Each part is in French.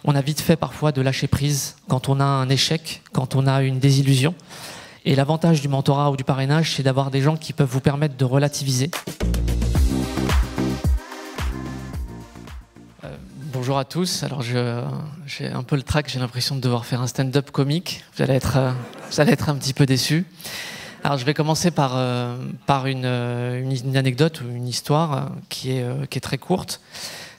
on a vite fait parfois de lâcher prise quand on a un échec, quand on a une désillusion. Et l'avantage du mentorat ou du parrainage, c'est d'avoir des gens qui peuvent vous permettre de relativiser. Bonjour à tous. Alors j'ai un peu le trac, j'ai l'impression de devoir faire un stand-up comique. Vous allez être un petit peu déçus. Alors je vais commencer par une anecdote ou une histoire qui est très courte.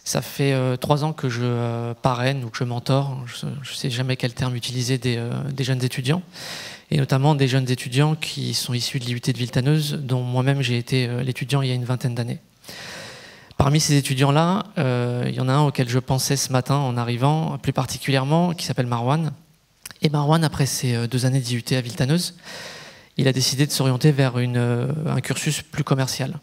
Ça fait 3 ans que je parraine ou que je mentor, je ne sais jamais quel terme utiliser, des jeunes étudiants, et notamment des jeunes étudiants qui sont issus de l'IUT de Villetaneuse, dont moi-même j'ai été l'étudiant il y a une vingtaine d'années. Parmi ces étudiants-là, il y en a un auquel je pensais ce matin en arrivant, plus particulièrement, qui s'appelle Marwan. Et Marwan, après ses 2 années d'IUT à Villetaneuse, il a décidé de s'orienter vers un cursus plus commercial.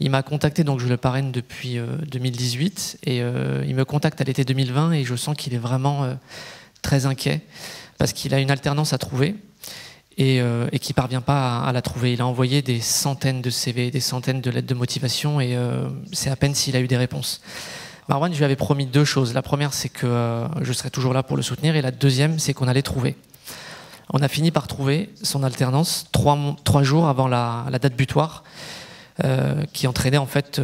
Il m'a contacté, donc je le parraine depuis 2018, et il me contacte à l'été 2020 et je sens qu'il est vraiment très inquiet parce qu'il a une alternance à trouver et qu'il ne parvient pas à la trouver. Il a envoyé des centaines de CV, des centaines de lettres de motivation et c'est à peine s'il a eu des réponses. Marwan, je lui avais promis 2 choses. La première, c'est que je serais toujours là pour le soutenir, et la deuxième, c'est qu'on allait trouver. On a fini par trouver son alternance 3 jours avant la date butoir, qui entraînait en fait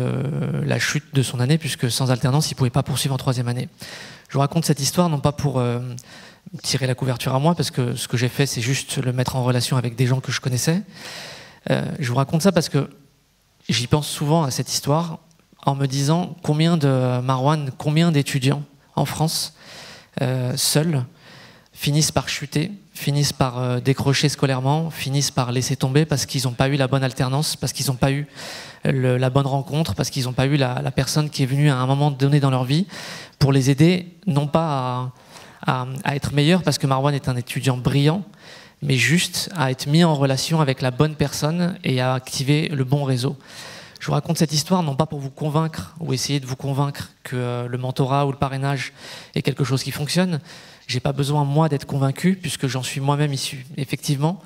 la chute de son année, puisque sans alternance, il ne pouvait pas poursuivre en 3e année. Je vous raconte cette histoire, non pas pour tirer la couverture à moi, parce que ce que j'ai fait, c'est juste le mettre en relation avec des gens que je connaissais. Je vous raconte ça parce que j'y pense souvent à cette histoire, en me disant combien d'étudiants en France, seuls, finissent par chuter, finissent par décrocher scolairement, finissent par laisser tomber parce qu'ils n'ont pas eu la bonne alternance, parce qu'ils n'ont pas eu la bonne rencontre, parce qu'ils n'ont pas eu la personne qui est venue à un moment donné dans leur vie pour les aider, non pas à être meilleurs, parce que Marwan est un étudiant brillant, mais juste à être mis en relation avec la bonne personne et à activer le bon réseau. Je vous raconte cette histoire non pas pour vous convaincre ou essayer de vous convaincre que le mentorat ou le parrainage est quelque chose qui fonctionne. J'ai pas besoin, moi, d'être convaincu, puisque j'en suis moi-même issu. Effectivement,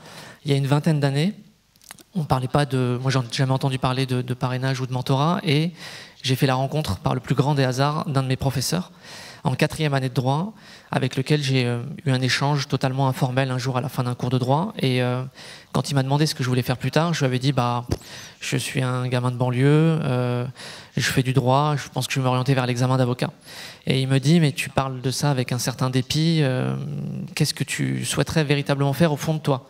il y a une vingtaine d'années, on parlait pas de... Moi, j'en ai jamais entendu parler de parrainage ou de mentorat, et j'ai fait la rencontre, par le plus grand des hasards, d'un de mes professeurs, en 4e année de droit, avec lequel j'ai eu un échange totalement informel un jour à la fin d'un cours de droit. Et quand il m'a demandé ce que je voulais faire plus tard, je lui avais dit je suis un gamin de banlieue, je fais du droit, je pense que je vais m'orienter vers l'examen d'avocat. Et il me dit mais tu parles de ça avec un certain dépit, qu'est-ce que tu souhaiterais véritablement faire au fond de toi?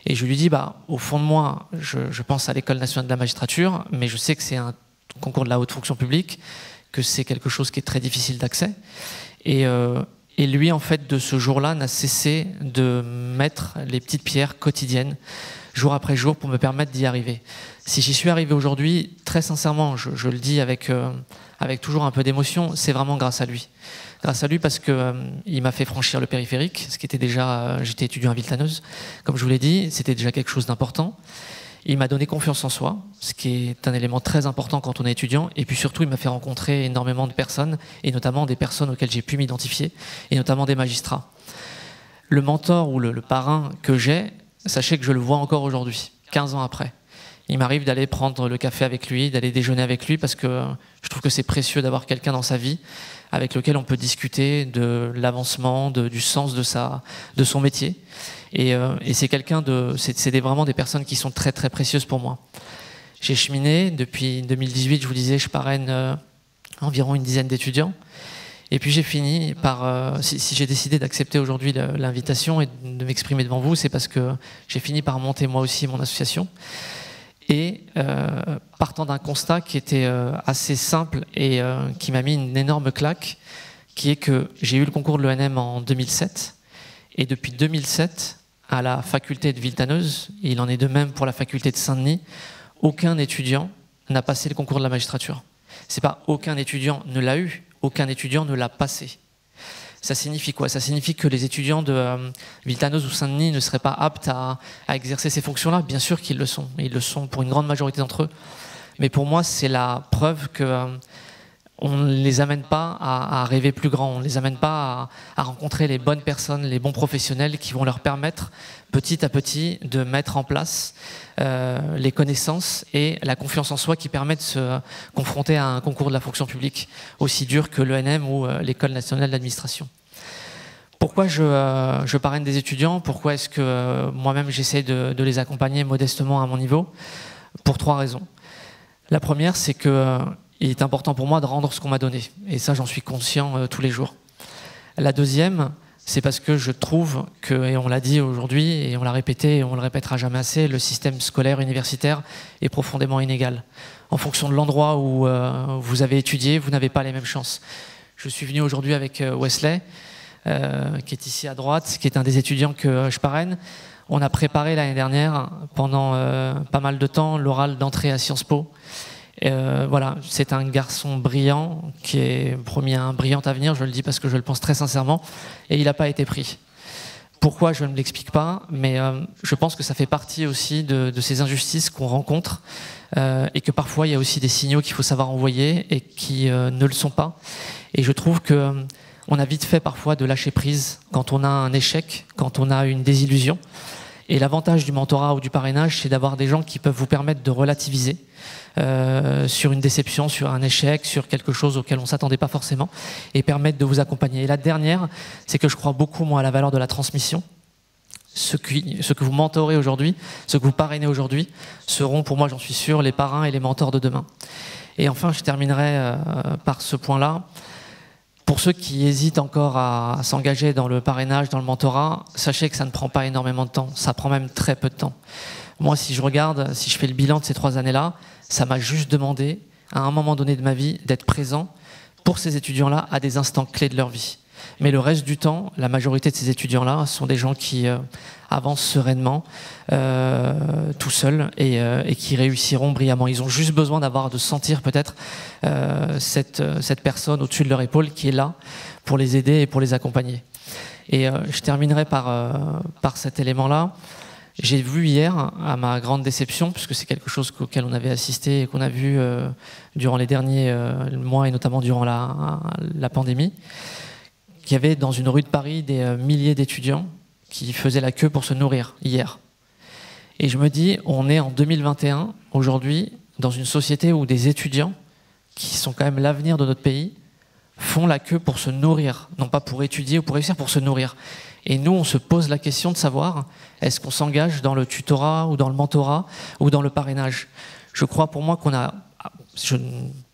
Et je lui dis au fond de moi, je pense à l'École nationale de la magistrature, mais je sais que c'est un concours de la haute fonction publique, que c'est quelque chose qui est très difficile d'accès. Et lui, en fait, de ce jour-là, n'a cessé de mettre les petites pierres quotidiennes, jour après jour, pour me permettre d'y arriver. Si j'y suis arrivé aujourd'hui, très sincèrement, je le dis avec toujours un peu d'émotion, c'est vraiment grâce à lui. Grâce à lui parce qu'il m'a fait franchir le périphérique, ce qui était déjà... J'étais étudiant à Villetaneuse, comme je vous l'ai dit, c'était déjà quelque chose d'important. Il m'a donné confiance en soi, ce qui est un élément très important quand on est étudiant. Et puis surtout, il m'a fait rencontrer énormément de personnes, et notamment des personnes auxquelles j'ai pu m'identifier, et notamment des magistrats. Le mentor ou le parrain que j'ai, sachez que je le vois encore aujourd'hui, 15 ans après. Il m'arrive d'aller prendre le café avec lui, d'aller déjeuner avec lui, parce que je trouve que c'est précieux d'avoir quelqu'un dans sa vie avec lequel on peut discuter de l'avancement, du sens de son métier. Et c'est vraiment des personnes qui sont très très précieuses pour moi. J'ai cheminé depuis 2018, je vous disais, je parraine environ une dizaine d'étudiants. Et puis j'ai fini par, si j'ai décidé d'accepter aujourd'hui l'invitation et de m'exprimer devant vous, c'est parce que j'ai fini par monter moi aussi mon association. Et partant d'un constat qui était assez simple et qui m'a mis une énorme claque, qui est que j'ai eu le concours de l'ENM en 2007. Et depuis 2007, à la faculté de Villetaneuse, et il en est de même pour la faculté de Saint-Denis, aucun étudiant n'a passé le concours de la magistrature. C'est pas aucun étudiant ne l'a eu, aucun étudiant ne l'a passé. Ça signifie quoi? Ça signifie que les étudiants de Villetaneuse ou Saint-Denis ne seraient pas aptes à exercer ces fonctions-là? Bien sûr qu'ils le sont, et ils le sont pour une grande majorité d'entre eux. Mais pour moi, c'est la preuve que on ne les amène pas à rêver plus grand, on ne les amène pas à rencontrer les bonnes personnes, les bons professionnels qui vont leur permettre petit à petit de mettre en place les connaissances et la confiance en soi qui permet de se confronter à un concours de la fonction publique aussi dur que l'ENM ou l'École nationale d'administration. Pourquoi je parraine des étudiants? Pourquoi est-ce que moi-même j'essaie de les accompagner modestement à mon niveau? Pour 3 raisons. La première, c'est que il est important pour moi de rendre ce qu'on m'a donné. Et ça, j'en suis conscient tous les jours. La deuxième, c'est parce que je trouve que, et on l'a dit aujourd'hui, et on l'a répété, et on le répétera jamais assez, le système scolaire universitaire est profondément inégal. En fonction de l'endroit où vous avez étudié, vous n'avez pas les mêmes chances. Je suis venu aujourd'hui avec Wesley, qui est ici à droite, qui est un des étudiants que je parraine. On a préparé l'année dernière, pendant pas mal de temps, l'oral d'entrée à Sciences Po. Voilà, c'est un garçon brillant qui est promis un brillant avenir, je le dis parce que je le pense très sincèrement, et il n'a pas été pris. Pourquoi, je ne l'explique pas, mais je pense que ça fait partie aussi de ces injustices qu'on rencontre et que parfois il y a aussi des signaux qu'il faut savoir envoyer et qui ne le sont pas. Et je trouve que on a vite fait parfois de lâcher prise quand on a un échec, quand on a une désillusion. Et l'avantage du mentorat ou du parrainage, c'est d'avoir des gens qui peuvent vous permettre de relativiser sur une déception, sur un échec, sur quelque chose auquel on ne s'attendait pas forcément, et permettre de vous accompagner. Et la dernière, c'est que je crois beaucoup, moi, à la valeur de la transmission. Ce que vous mentorez aujourd'hui, ce que vous parrainez aujourd'hui, seront, pour moi, j'en suis sûr, les parrains et les mentors de demain. Et enfin, je terminerai par ce point-là. Pour ceux qui hésitent encore à s'engager dans le parrainage, dans le mentorat, sachez que ça ne prend pas énormément de temps, ça prend même très peu de temps. Moi, si je regarde, si je fais le bilan de ces 3 années-là, ça m'a juste demandé, à un moment donné de ma vie, d'être présent pour ces étudiants-là à des instants clés de leur vie. Mais le reste du temps, la majorité de ces étudiants-là sont des gens qui avancent sereinement, tout seuls, et qui réussiront brillamment. Ils ont juste besoin de sentir peut-être cette personne au-dessus de leur épaule qui est là pour les aider et pour les accompagner. Et je terminerai par cet élément-là. J'ai vu hier, à ma grande déception, puisque c'est quelque chose auquel on avait assisté et qu'on a vu durant les derniers mois et notamment durant la pandémie, qu'il y avait dans une rue de Paris des milliers d'étudiants qui faisaient la queue pour se nourrir hier. Et je me dis, on est en 2021, aujourd'hui, dans une société où des étudiants, qui sont quand même l'avenir de notre pays, font la queue pour se nourrir, non pas pour étudier ou pour réussir, pour se nourrir. Et nous, on se pose la question de savoir, est-ce qu'on s'engage dans le tutorat ou dans le mentorat ou dans le parrainage? Je crois pour moi qu'on a, je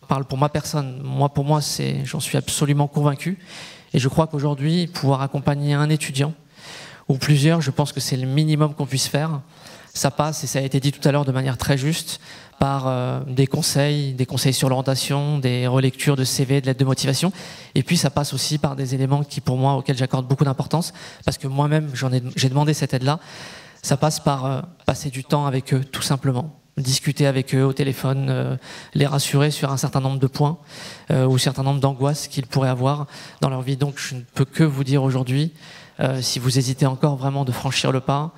parle pour ma personne, pour moi, j'en suis absolument convaincu. Et je crois qu'aujourd'hui, pouvoir accompagner un étudiant ou plusieurs, je pense que c'est le minimum qu'on puisse faire. Ça passe, et ça a été dit tout à l'heure de manière très juste, par des conseils sur l'orientation, des relectures de CV, de lettres de motivation. Et puis ça passe aussi par des éléments auxquels j'accorde beaucoup d'importance, parce que moi-même, j'ai demandé cette aide-là. Ça passe par passer du temps avec eux, tout simplement. Discuter avec eux au téléphone, les rassurer sur un certain nombre de points ou un certain nombre d'angoisses qu'ils pourraient avoir dans leur vie. Donc je ne peux que vous dire aujourd'hui, si vous hésitez encore vraiment de franchir le pas,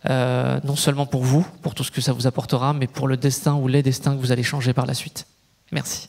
non seulement pour vous, pour tout ce que ça vous apportera, mais pour le destin ou les destins que vous allez changer par la suite. Merci.